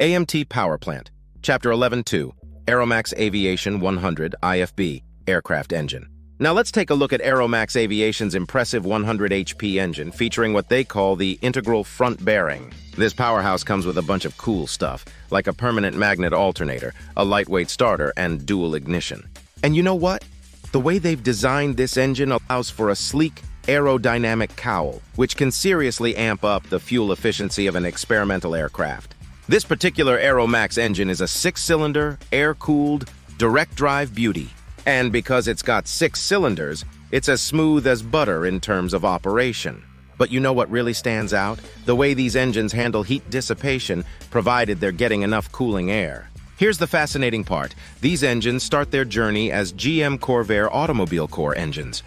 AMT Powerplant, Chapter 11-2, Aeromax Aviation 100 IFB Aircraft Engine. Now let's take a look at Aeromax Aviation's impressive 100 HP engine featuring what they call the integral front bearing. This powerhouse comes with a bunch of cool stuff, like a permanent magnet alternator, a lightweight starter, and dual ignition. And you know what? The way they've designed this engine allows for a sleek, aerodynamic cowl, which can seriously amp up the fuel efficiency of an experimental aircraft. This particular Aeromax engine is a 6-cylinder, air-cooled, direct-drive beauty. And because it's got 6 cylinders, it's as smooth as butter in terms of operation. But you know what really stands out? The way these engines handle heat dissipation, provided they're getting enough cooling air. Here's the fascinating part. These engines start their journey as GM Corvair automobile core engines.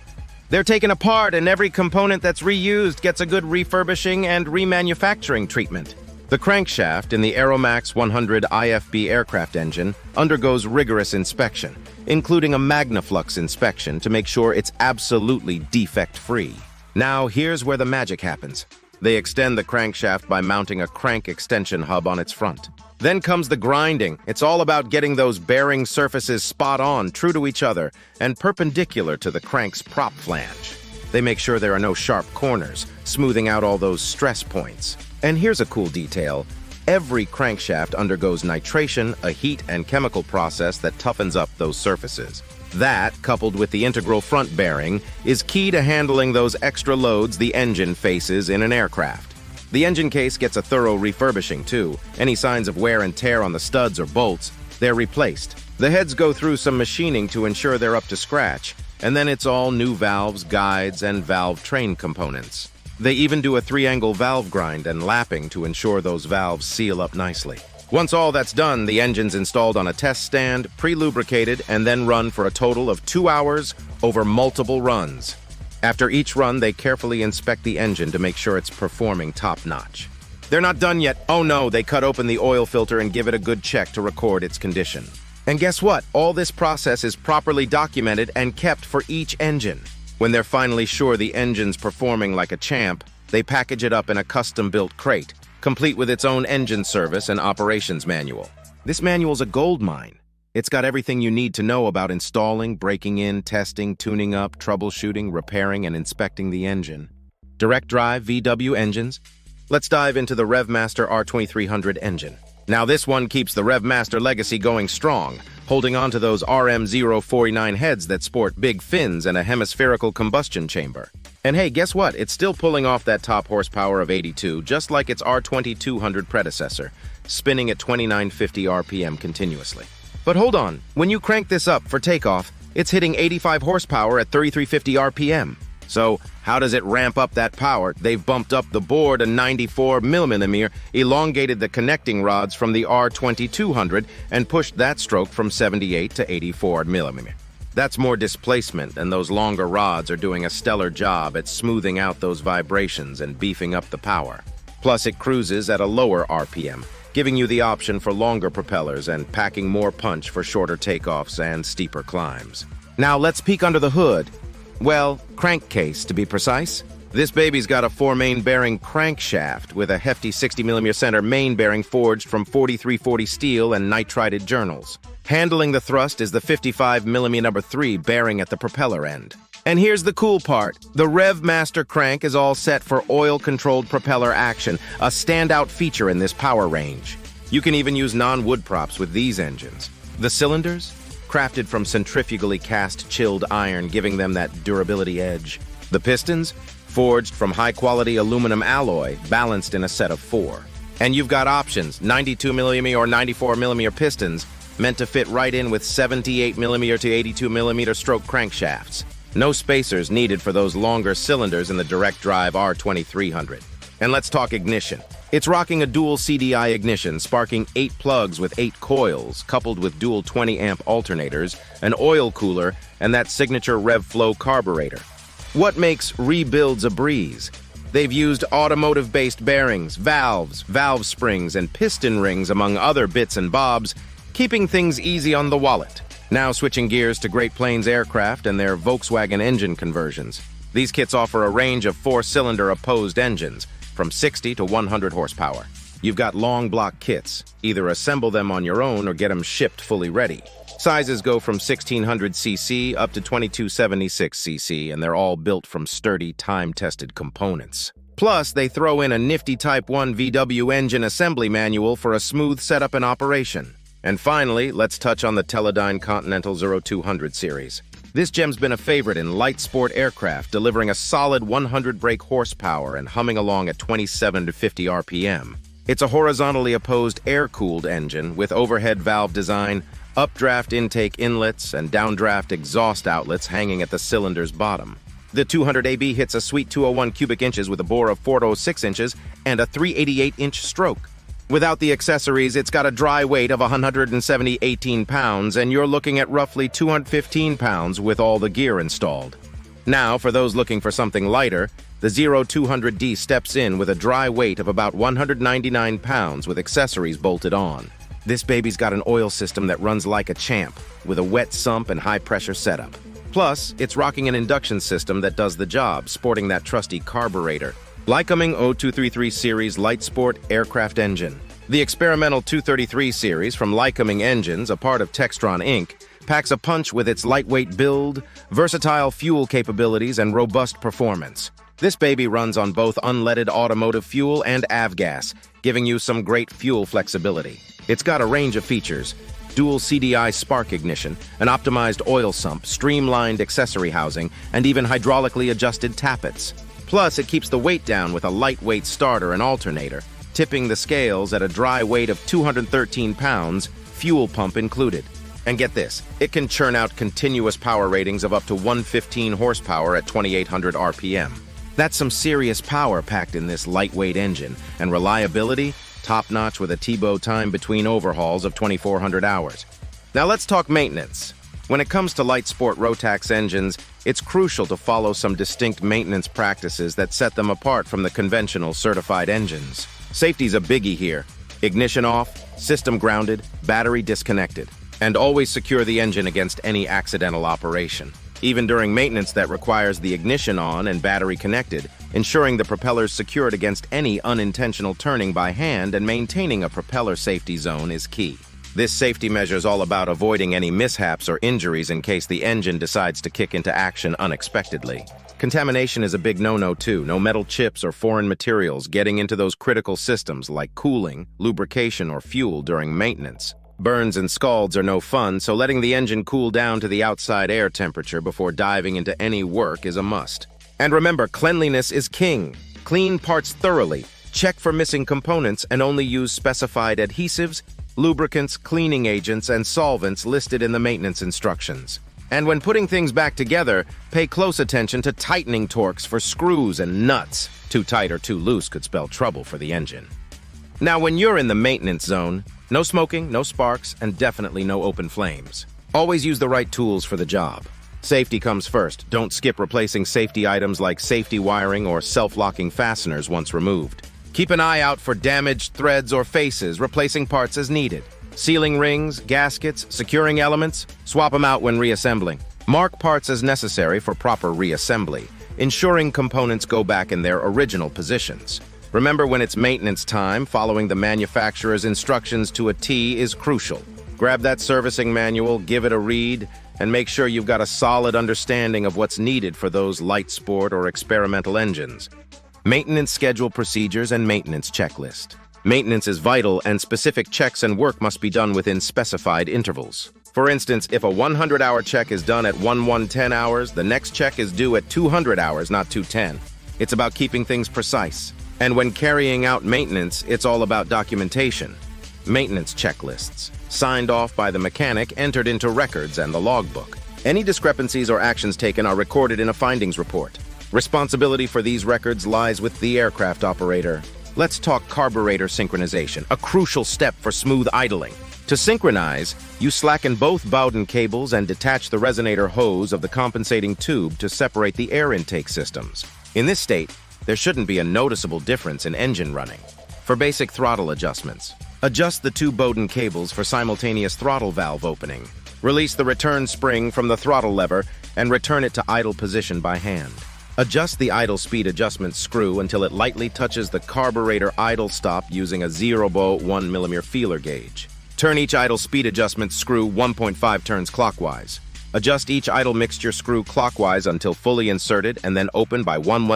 They're taken apart, and every component that's reused gets a good refurbishing and remanufacturing treatment. The crankshaft in the Aeromax 100 IFB aircraft engine undergoes rigorous inspection, including a Magnaflux inspection to make sure it's absolutely defect-free. Now, here's where the magic happens. They extend the crankshaft by mounting a crank extension hub on its front. Then comes the grinding. It's all about getting those bearing surfaces spot on, true to each other, and perpendicular to the crank's prop flange. They make sure there are no sharp corners, smoothing out all those stress points. And here's a cool detail. Every crankshaft undergoes nitration, a heat and chemical process that toughens up those surfaces. That, coupled with the integral front bearing, is key to handling those extra loads the engine faces in an aircraft. The engine case gets a thorough refurbishing, too. Any signs of wear and tear on the studs or bolts, they're replaced. The heads go through some machining to ensure they're up to scratch, and then it's all new valves, guides, and valve train components. They even do a 3-angle valve grind and lapping to ensure those valves seal up nicely. Once all that's done, the engine's installed on a test stand, pre-lubricated, and then run for a total of 2 hours over multiple runs. After each run, they carefully inspect the engine to make sure it's performing top-notch. They're not done yet. Oh no, they cut open the oil filter and give it a good check to record its condition. And guess what? All this process is properly documented and kept for each engine. When they're finally sure the engine's performing like a champ, they package it up in a custom-built crate, complete with its own engine service and operations manual. This manual's a goldmine. It's got everything you need to know about installing, breaking in, testing, tuning up, troubleshooting, repairing, and inspecting the engine. Direct drive VW engines. Let's dive into the RevMaster R2300 engine. Now this one keeps the RevMaster legacy going strong, holding on to those RM049 heads that sport big fins and a hemispherical combustion chamber. And hey, guess what? It's still pulling off that top horsepower of 82, just like its R2200 predecessor, spinning at 2950 RPM continuously. But hold on, when you crank this up for takeoff, it's hitting 85 horsepower at 3350 RPM. So how does it ramp up that power? They've bumped up the board a 94mm, elongated the connecting rods from the R2200, and pushed that stroke from 78 to 84mm. That's more displacement, and those longer rods are doing a stellar job at smoothing out those vibrations and beefing up the power. Plus, it cruises at a lower RPM, giving you the option for longer propellers and packing more punch for shorter takeoffs and steeper climbs. Now let's peek under the hood. Well, crankcase to be precise. This baby's got a 4-main bearing crankshaft with a hefty 60mm center main bearing forged from 4340 steel and nitrided journals. Handling the thrust is the 55mm number 3 bearing at the propeller end. And here's the cool part. The RevMaster crank is all set for oil-controlled propeller action, a standout feature in this power range. You can even use non-wood props with these engines. The cylinders? Crafted from centrifugally cast chilled iron, giving them that durability edge. The pistons? Forged from high-quality aluminum alloy, balanced in a set of 4. And you've got options, 92mm or 94mm pistons, meant to fit right in with 78mm to 82mm stroke crankshafts. No spacers needed for those longer cylinders in the direct drive R2300. And let's talk ignition. It's rocking a dual CDI ignition, sparking 8 plugs with 8 coils, coupled with dual 20-amp alternators, an oil cooler, and that signature RevFlow carburetor. What makes rebuilds a breeze? They've used automotive-based bearings, valves, valve springs, and piston rings, among other bits and bobs, keeping things easy on the wallet. Now switching gears to Great Plains Aircraft and their Volkswagen engine conversions. These kits offer a range of 4-cylinder opposed engines, from 60 to 100 horsepower. You've got long block kits. Either assemble them on your own or get them shipped fully ready. Sizes go from 1600cc up to 2276cc, and they're all built from sturdy, time-tested components. Plus, they throw in a nifty Type 1 VW engine assembly manual for a smooth setup and operation. And finally, let's touch on the Teledyne Continental 0200 series. This gem's been a favorite in light sport aircraft, delivering a solid 100 brake horsepower and humming along at 27 to 50 RPM. It's a horizontally opposed air-cooled engine with overhead valve design, updraft intake inlets, and downdraft exhaust outlets hanging at the cylinder's bottom. The 200AB hits a sweet 201 cubic inches with a bore of 406 inches and a 388-inch stroke. Without the accessories, it's got a dry weight of 118 pounds, and you're looking at roughly 215 pounds with all the gear installed. Now, for those looking for something lighter, the 0200D steps in with a dry weight of about 199 pounds with accessories bolted on. This baby's got an oil system that runs like a champ, with a wet sump and high-pressure setup. Plus, it's rocking an induction system that does the job, sporting that trusty carburetor. Lycoming 0233 series light sport aircraft engine. The experimental 233 series from Lycoming Engines, a part of Textron Inc., packs a punch with its lightweight build, versatile fuel capabilities, and robust performance. This baby runs on both unleaded automotive fuel and avgas, giving you some great fuel flexibility. It's got a range of features: dual CDI spark ignition, an optimized oil sump, streamlined accessory housing, and even hydraulically adjusted tappets. Plus, it keeps the weight down with a lightweight starter and alternator, tipping the scales at a dry weight of 213 pounds, fuel pump included. And get this, it can churn out continuous power ratings of up to 115 horsepower at 2800 RPM. That's some serious power packed in this lightweight engine, and reliability, top-notch with a T-bow time between overhauls of 2400 hours. Now let's talk maintenance. When it comes to light sport Rotax engines, it's crucial to follow some distinct maintenance practices that set them apart from the conventional certified engines. Safety's a biggie here. Ignition off, system grounded, battery disconnected. And always secure the engine against any accidental operation. Even during maintenance that requires the ignition on and battery connected, ensuring the propeller's secured against any unintentional turning by hand and maintaining a propeller safety zone is key. This safety measure is all about avoiding any mishaps or injuries in case the engine decides to kick into action unexpectedly. Contamination is a big no-no too. No metal chips or foreign materials getting into those critical systems like cooling, lubrication, or fuel during maintenance. Burns and scalds are no fun, so letting the engine cool down to the outside air temperature before diving into any work is a must. And remember, cleanliness is king. Clean parts thoroughly, check for missing components, and only use specified adhesives, lubricants, cleaning agents, and solvents listed in the maintenance instructions. And when putting things back together, pay close attention to tightening torques for screws and nuts. Too tight or too loose could spell trouble for the engine. Now, when you're in the maintenance zone, no smoking, no sparks, and definitely no open flames. Always use the right tools for the job. Safety comes first. Don't skip replacing safety items like safety wiring or self-locking fasteners once removed. Keep an eye out for damaged threads or faces, replacing parts as needed. Sealing rings, gaskets, securing elements, swap them out when reassembling. Mark parts as necessary for proper reassembly, ensuring components go back in their original positions. Remember, when it's maintenance time, following the manufacturer's instructions to a T is crucial. Grab that servicing manual, give it a read, and make sure you've got a solid understanding of what's needed for those light sport or experimental engines. Maintenance schedule procedures and maintenance checklist. Maintenance is vital, and specific checks and work must be done within specified intervals. For instance, if a 100-hour check is done at 110 hours, the next check is due at 200 hours, not 210. It's about keeping things precise. And when carrying out maintenance, it's all about documentation. Maintenance checklists, signed off by the mechanic, entered into records and the logbook. Any discrepancies or actions taken are recorded in a findings report. Responsibility for these records lies with the aircraft operator. Let's talk carburetor synchronization, a crucial step for smooth idling. To synchronize, you slacken both Bowden cables and detach the resonator hose of the compensating tube to separate the air intake systems. In this state, there shouldn't be a noticeable difference in engine running. For basic throttle adjustments, adjust the two Bowden cables for simultaneous throttle valve opening. Release the return spring from the throttle lever and return it to idle position by hand. Adjust the idle speed adjustment screw until it lightly touches the carburetor idle stop using a 0.1mm feeler gauge. Turn each idle speed adjustment screw 1.5 turns clockwise. Adjust each idle mixture screw clockwise until fully inserted and then open by 1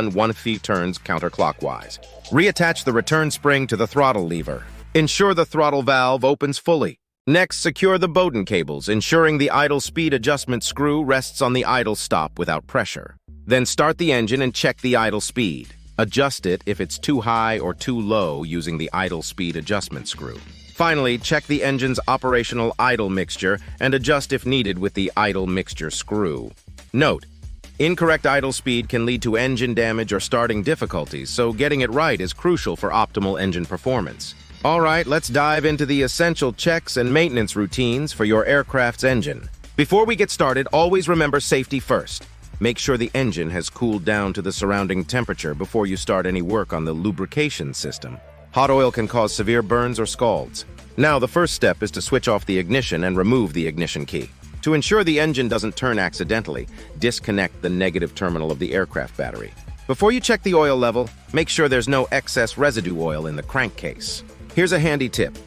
turns counterclockwise. Reattach the return spring to the throttle lever. Ensure the throttle valve opens fully. Next, secure the Bowden cables, ensuring the idle speed adjustment screw rests on the idle stop without pressure. Then start the engine and check the idle speed. Adjust it if it's too high or too low using the idle speed adjustment screw. Finally, check the engine's operational idle mixture and adjust if needed with the idle mixture screw. Note: incorrect idle speed can lead to engine damage or starting difficulties, so getting it right is crucial for optimal engine performance. All right, let's dive into the essential checks and maintenance routines for your aircraft's engine. Before we get started, always remember safety first. Make sure the engine has cooled down to the surrounding temperature before you start any work on the lubrication system. Hot oil can cause severe burns or scalds. Now, the first step is to switch off the ignition and remove the ignition key. To ensure the engine doesn't turn accidentally, disconnect the negative terminal of the aircraft battery. Before you check the oil level, make sure there's no excess residue oil in the crankcase. Here's a handy tip.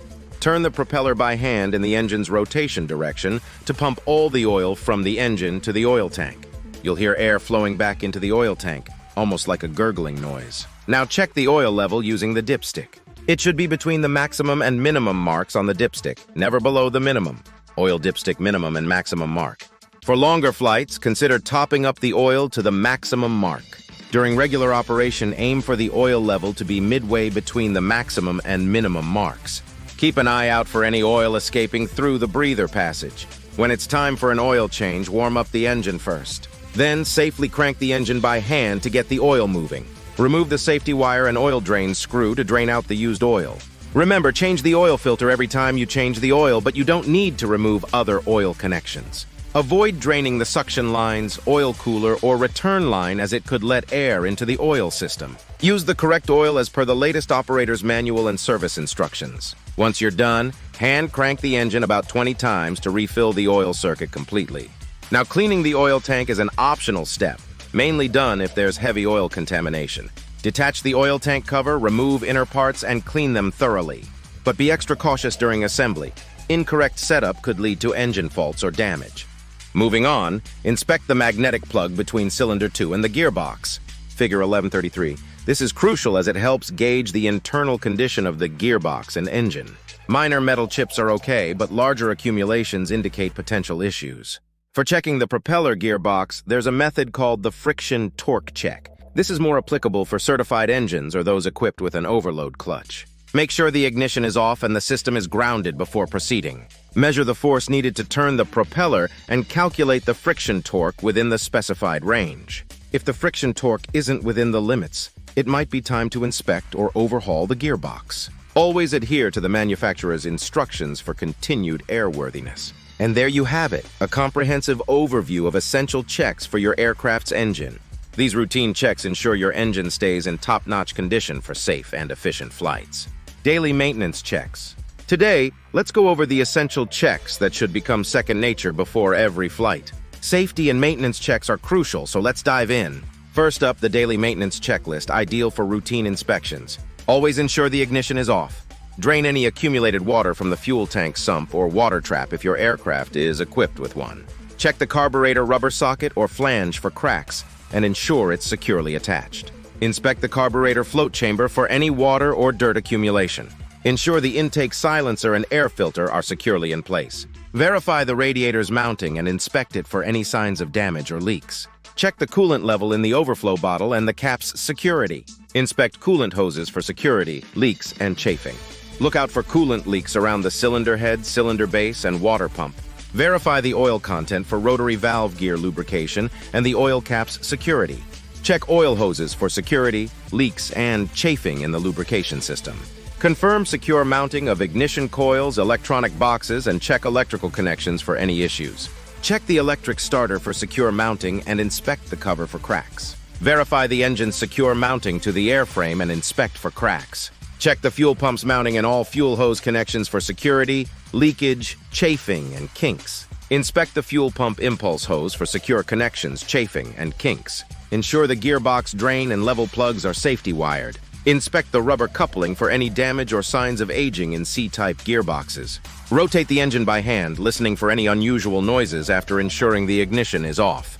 Turn the propeller by hand in the engine's rotation direction to pump all the oil from the engine to the oil tank. You'll hear air flowing back into the oil tank, almost like a gurgling noise. Now check the oil level using the dipstick. It should be between the maximum and minimum marks on the dipstick, never below the minimum. Oil dipstick minimum and maximum mark. For longer flights, consider topping up the oil to the maximum mark. During regular operation, aim for the oil level to be midway between the maximum and minimum marks. Keep an eye out for any oil escaping through the breather passage. When it's time for an oil change, warm up the engine first. Then safely crank the engine by hand to get the oil moving. Remove the safety wire and oil drain screw to drain out the used oil. Remember, change the oil filter every time you change the oil, but you don't need to remove other oil connections. Avoid draining the suction lines, oil cooler, or return line as it could let air into the oil system. Use the correct oil as per the latest operator's manual and service instructions. Once you're done, hand crank the engine about 20 times to refill the oil circuit completely. Now, cleaning the oil tank is an optional step, mainly done if there's heavy oil contamination. Detach the oil tank cover, remove inner parts, and clean them thoroughly. But be extra cautious during assembly. Incorrect setup could lead to engine faults or damage. Moving on, inspect the magnetic plug between cylinder 2 and the gearbox. Figure 1133. This is crucial as it helps gauge the internal condition of the gearbox and engine. Minor metal chips are okay, but larger accumulations indicate potential issues. For checking the propeller gearbox, there's a method called the friction torque check. This is more applicable for certified engines or those equipped with an overload clutch. Make sure the ignition is off and the system is grounded before proceeding. Measure the force needed to turn the propeller and calculate the friction torque within the specified range. If the friction torque isn't within the limits, it might be time to inspect or overhaul the gearbox. Always adhere to the manufacturer's instructions for continued airworthiness. And there you have it, a comprehensive overview of essential checks for your aircraft's engine. These routine checks ensure your engine stays in top-notch condition for safe and efficient flights. Daily maintenance checks. Today, let's go over the essential checks that should become second nature before every flight. Safety and maintenance checks are crucial, so let's dive in. First up, the daily maintenance checklist, ideal for routine inspections. Always ensure the ignition is off. Drain any accumulated water from the fuel tank sump or water trap if your aircraft is equipped with one. Check the carburetor rubber socket or flange for cracks and ensure it's securely attached. Inspect the carburetor float chamber for any water or dirt accumulation. Ensure the intake silencer and air filter are securely in place. Verify the radiator's mounting and inspect it for any signs of damage or leaks. Check the coolant level in the overflow bottle and the cap's security. Inspect coolant hoses for security, leaks, and chafing. Look out for coolant leaks around the cylinder head, cylinder base, and water pump. Verify the oil content for rotary valve gear lubrication and the oil cap's security. Check oil hoses for security, leaks, and chafing in the lubrication system. Confirm secure mounting of ignition coils, electronic boxes, and check electrical connections for any issues. Check the electric starter for secure mounting and inspect the cover for cracks. Verify the engine's secure mounting to the airframe and inspect for cracks. Check the fuel pump's mounting and all fuel hose connections for security, leakage, chafing, and kinks. Inspect the fuel pump impulse hose for secure connections, chafing, and kinks. Ensure the gearbox drain and level plugs are safety wired. Inspect the rubber coupling for any damage or signs of aging in C-type gearboxes. Rotate the engine by hand, listening for any unusual noises after ensuring the ignition is off.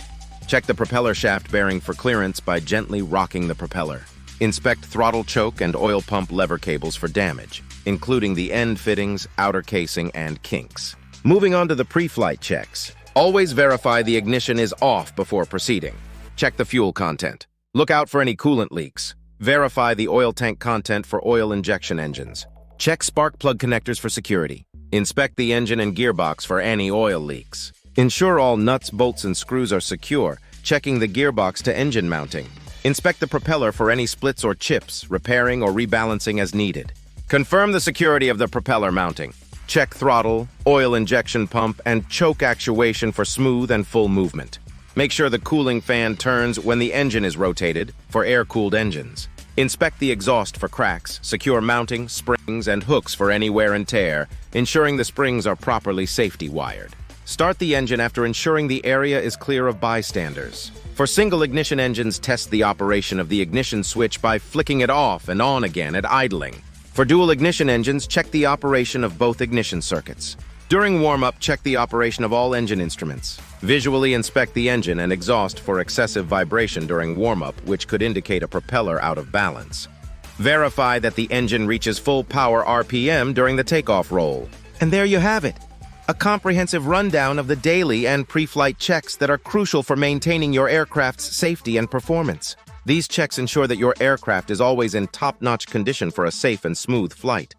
Check the propeller shaft bearing for clearance by gently rocking the propeller. Inspect throttle choke and oil pump lever cables for damage, including the end fittings, outer casing, and kinks. Moving on to the pre-flight checks. Always verify the ignition is off before proceeding. Check the fuel content. Look out for any coolant leaks. Verify the oil tank content for oil injection engines. Check spark plug connectors for security. Inspect the engine and gearbox for any oil leaks. Ensure all nuts, bolts, and screws are secure, checking the gearbox to engine mounting. Inspect the propeller for any splits or chips, repairing or rebalancing as needed. Confirm the security of the propeller mounting. Check throttle, oil injection pump, and choke actuation for smooth and full movement. Make sure the cooling fan turns when the engine is rotated for air-cooled engines. Inspect the exhaust for cracks, secure mounting, springs, and hooks for any wear and tear, ensuring the springs are properly safety wired. Start the engine after ensuring the area is clear of bystanders. For single ignition engines, test the operation of the ignition switch by flicking it off and on again at idling. For dual ignition engines, check the operation of both ignition circuits. During warm-up, check the operation of all engine instruments. Visually inspect the engine and exhaust for excessive vibration during warm-up, which could indicate a propeller out of balance. Verify that the engine reaches full power RPM during the takeoff roll. And there you have it, a comprehensive rundown of the daily and pre-flight checks that are crucial for maintaining your aircraft's safety and performance. These checks ensure that your aircraft is always in top-notch condition for a safe and smooth flight.